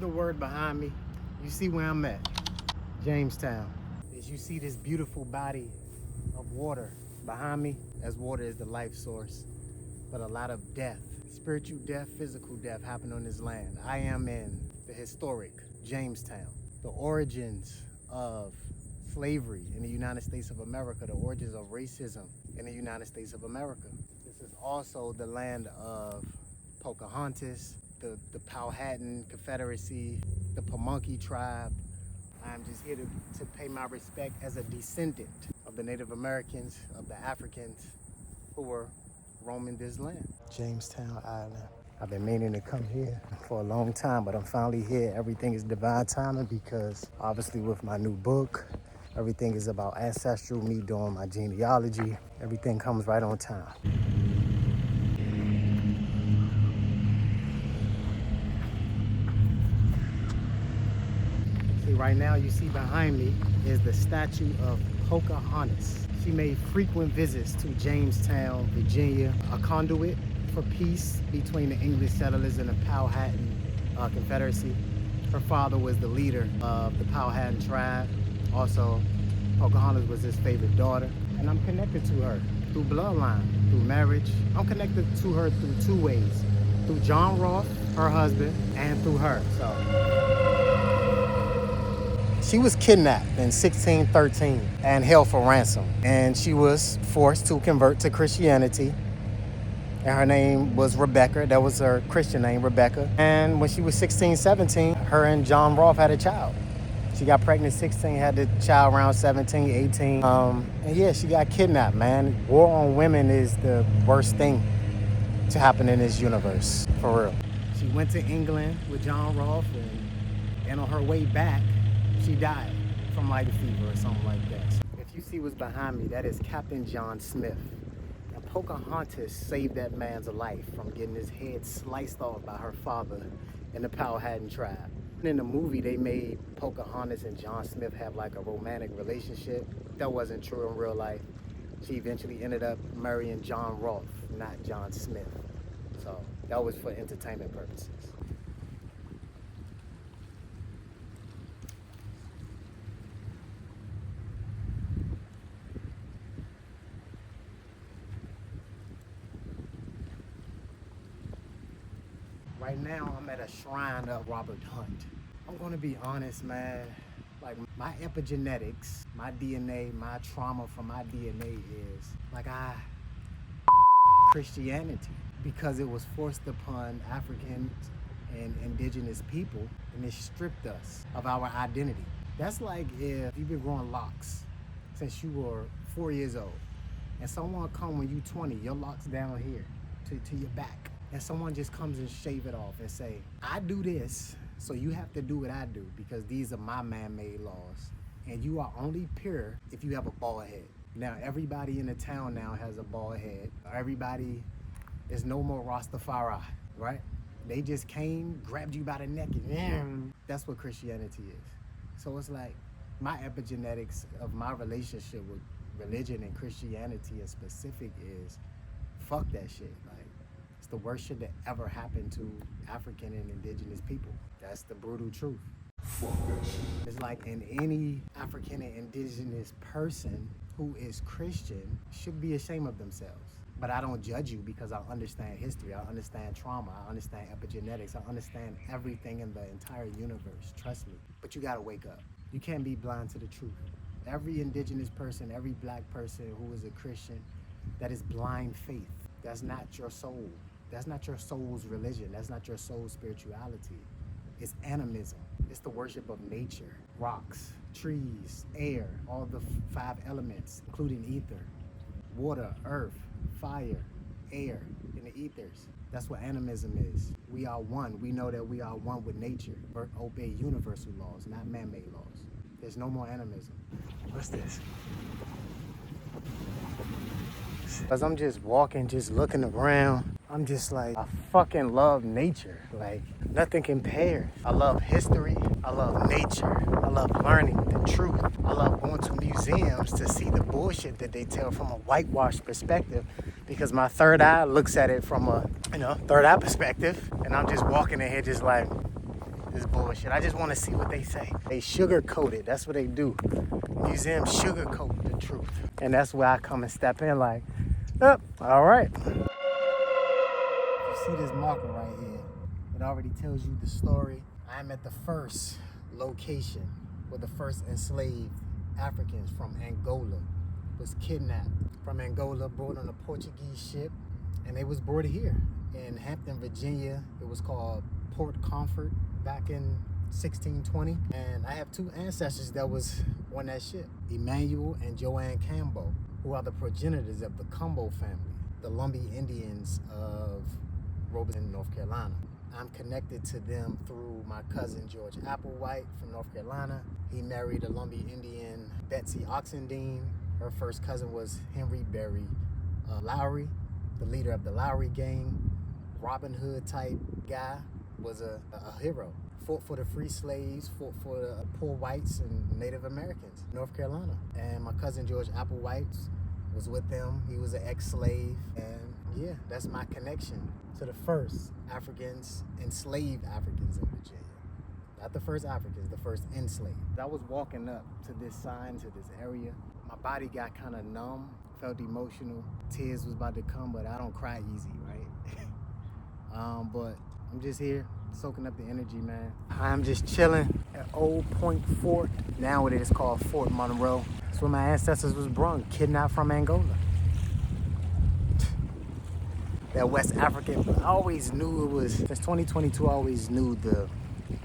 the word behind me, you see where I'm at, Jamestown. As you see this beautiful body of water behind me, as water is the life source, but a lot of death, spiritual death, physical death happened on this land. I am in the historic Jamestown. The origins of slavery in the United States of America, the origins of racism in the United States of America. This is also the land of Pocahontas, the Powhatan Confederacy, the Pamunkey tribe. I'm just here to pay my respect as a descendant of the Native Americans, of the Africans who were roaming this land. Jamestown Island. I've been meaning to come here for a long time, but I'm finally here. Everything is divine timing because obviously with my new book, everything is about ancestral, me doing my genealogy. Everything comes right on time. See, right now you see behind me is the statue of Pocahontas. She made frequent visits to Jamestown, Virginia, a conduit for peace between the English settlers and the Powhatan Confederacy. Her father was the leader of the Powhatan tribe. Also, Pocahontas was his favorite daughter. And I'm connected to her through bloodline, through marriage. I'm connected to her through two ways. Through John Rolfe, her husband, and through her. She was kidnapped in 1613 and held for ransom. And she was forced to convert to Christianity. And her name was Rebecca. That was her Christian name, Rebecca. And when she was 16, 17, her and John Rolfe had a child. She got pregnant at 16, had the child around 17, 18. And yeah, she got kidnapped, man. War on women is the worst thing to happen in this universe, for real. She went to England with John Rolfe, and on her way back, she died from light fever or something like that. If you see what's behind me, that is Captain John Smith. And Pocahontas saved that man's life from getting his head sliced off by her father in the Powhatan tribe. In the movie, they made Pocahontas and John Smith have like a romantic relationship. That wasn't true in real life. She eventually ended up marrying John Rolfe, not John Smith. So that was for entertainment purposes. Right now, I'm at a shrine of Robert Hunt. I'm gonna be honest, man. Like, my epigenetics, my DNA, my trauma from my DNA is, like, Christianity. Because it was forced upon Africans and indigenous people, and it stripped us of our identity. That's like if you've been growing locks since you were 4 years old, and someone come when you 20, your locks down here to your back. And someone just comes and shave it off and say, I do this, so you have to do what I do because these are my man-made laws. And you are only pure if you have a bald head. Now, everybody in the town now has a bald head. Everybody is no more Rastafari, right? They just came, grabbed you by the neck, and that's what Christianity is. So it's like, my epigenetics of my relationship with religion and Christianity in specific is, fuck that shit. Like, it's the worst shit that ever happened to African and indigenous people. That's the brutal truth. Fuck that shit. It's like in any African and indigenous person who is Christian should be ashamed of themselves. But I don't judge you because I understand history, I understand trauma, I understand epigenetics, I understand everything in the entire universe, trust me. But you gotta wake up. You can't be blind to the truth. Every indigenous person, every black person who is a Christian, that is blind faith. That's not your soul. That's not your soul's religion. That's not your soul's spirituality. It's animism. It's the worship of nature, rocks, trees, air, all the 5 elements, including ether, water, earth, fire, air, and the ethers. That's what animism is. We are one. We know that we are one with nature. We obey universal laws, not man-made laws. There's no more animism. What's this? Because I'm just walking, just looking around. I'm just like, I fucking love nature. Like, nothing compares. I love history. I love nature. I love learning the truth. I love going to museums to see the bullshit that they tell from a whitewashed perspective because my third eye looks at it from a, third eye perspective. And I'm just walking in here just like, this bullshit. I just want to see what they say. They sugarcoat it. That's what they do. Museums sugarcoat the truth. And that's where I come and step in like, oh, all right. You see this marker right here. It already tells you the story. I'm at the first location where the first enslaved Africans from Angola was kidnapped. From Angola, brought on a Portuguese ship, and they was brought here in Hampton, Virginia. It was called Port Comfort back in 1620. And I have two ancestors that was on that ship, Emanuell and Joan Cambow, who are the progenitors of the Cumbow family, the Lumbee Indians of Robeson, North Carolina. I'm connected to them through my cousin George Applewhite from North Carolina. He married a Lumbee Indian, Betsy Oxendine. Her first cousin was Henry Berry Lowry, the leader of the Lowry Gang. Robin Hood type guy, was a hero. Fought for the free slaves, fought for the poor whites and Native Americans, North Carolina. And my cousin George Applewhite was with them. He was an ex-slave. And yeah, that's my connection to the first Africans, enslaved Africans in Virginia. Not the first Africans, the first enslaved. I was walking up to this sign, to this area. My body got kind of numb, felt emotional. Tears was about to come, but I don't cry easy, right? But I'm just here, soaking up the energy, man. I'm just chilling at Old Point Fort. Now it is called Fort Monroe. That's where my ancestors was brung, kidnapped from Angola. That West African, I always knew it was, since 2022, I always knew the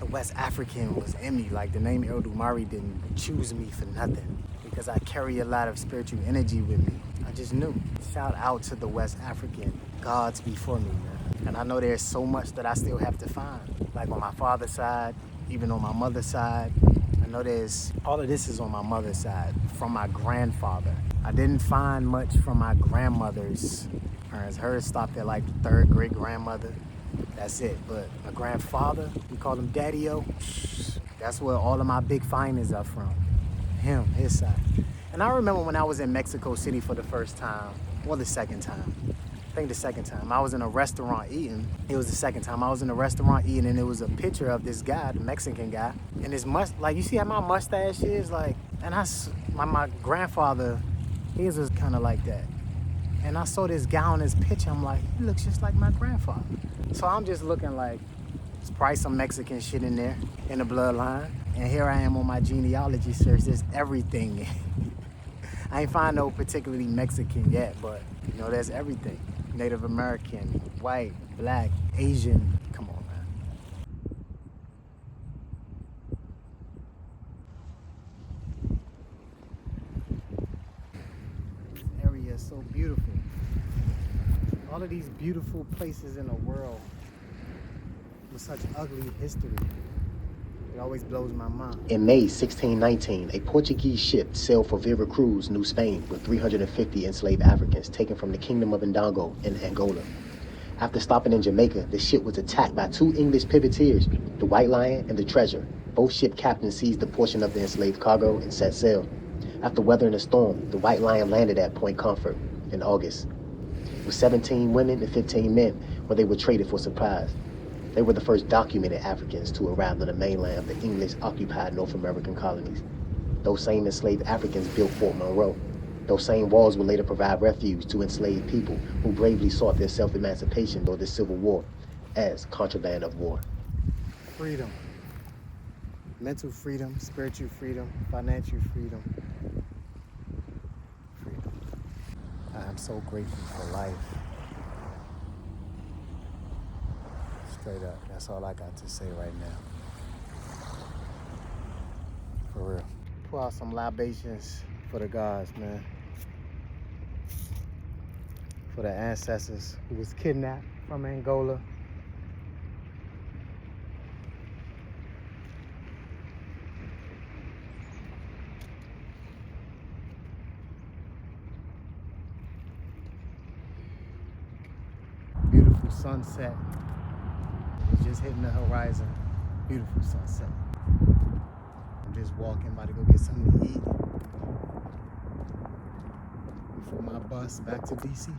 West African was in me. Like the name El-Dumarè didn't choose me for nothing, because I carry a lot of spiritual energy with me. I just knew. Shout out to the West African gods before me, man. And I know there's so much that I still have to find. Like on my father's side, even on my mother's side. I know there's, all of this is on my mother's side, from my grandfather. I didn't find much from my grandmother's parents. Hers stopped at like the third great grandmother. That's it. But my grandfather, we call him Daddy-O. That's where all of my big findings are from. Him, his side. And I remember when I was in Mexico City for the first time, or the second time. I think the second time. I was in a restaurant eating. It was the second time. I was in a restaurant eating, and there was a picture of this guy, the Mexican guy. And his like, you see how my mustache is? Like, and my grandfather, his was kind of like that. And I saw this guy on this picture. I'm like, he looks just like my grandfather. So I'm just looking like, there's probably some Mexican shit in there, in the bloodline. And here I am on my genealogy search. There's everything. I ain't find no particularly Mexican yet, but you know, there's everything. Native American, white, black, Asian. Come on, man. This area is so beautiful. All of these beautiful places in the world with such ugly history. It always blows my mind. In May 1619, a Portuguese ship sailed for Vera Cruz, New Spain, with 350 enslaved Africans taken from the kingdom of Ndongo in Angola. After stopping in Jamaica, the ship was attacked by two English privateers, the White Lion and the Treasure. Both ship captains seized a portion of the enslaved cargo and set sail. After weathering a storm, the White Lion landed at Point Comfort in August, with 17 women and 15 men, where they were traded for supplies. They were the first documented Africans to arrive on the mainland of the English-occupied North American colonies. Those same enslaved Africans built Fort Monroe. Those same walls would later provide refuge to enslaved people who bravely sought their self-emancipation during the Civil War as contraband of war. Freedom. Mental freedom, spiritual freedom, financial freedom. Freedom. I'm so grateful for life. Straight up. That's all I got to say right now. For real. Pour out some libations for the gods, man. For the ancestors who was kidnapped from Angola. Beautiful sunset. It's just hitting the horizon. Beautiful sunset. I'm just walking, about to go get something to eat before my bus back to DC.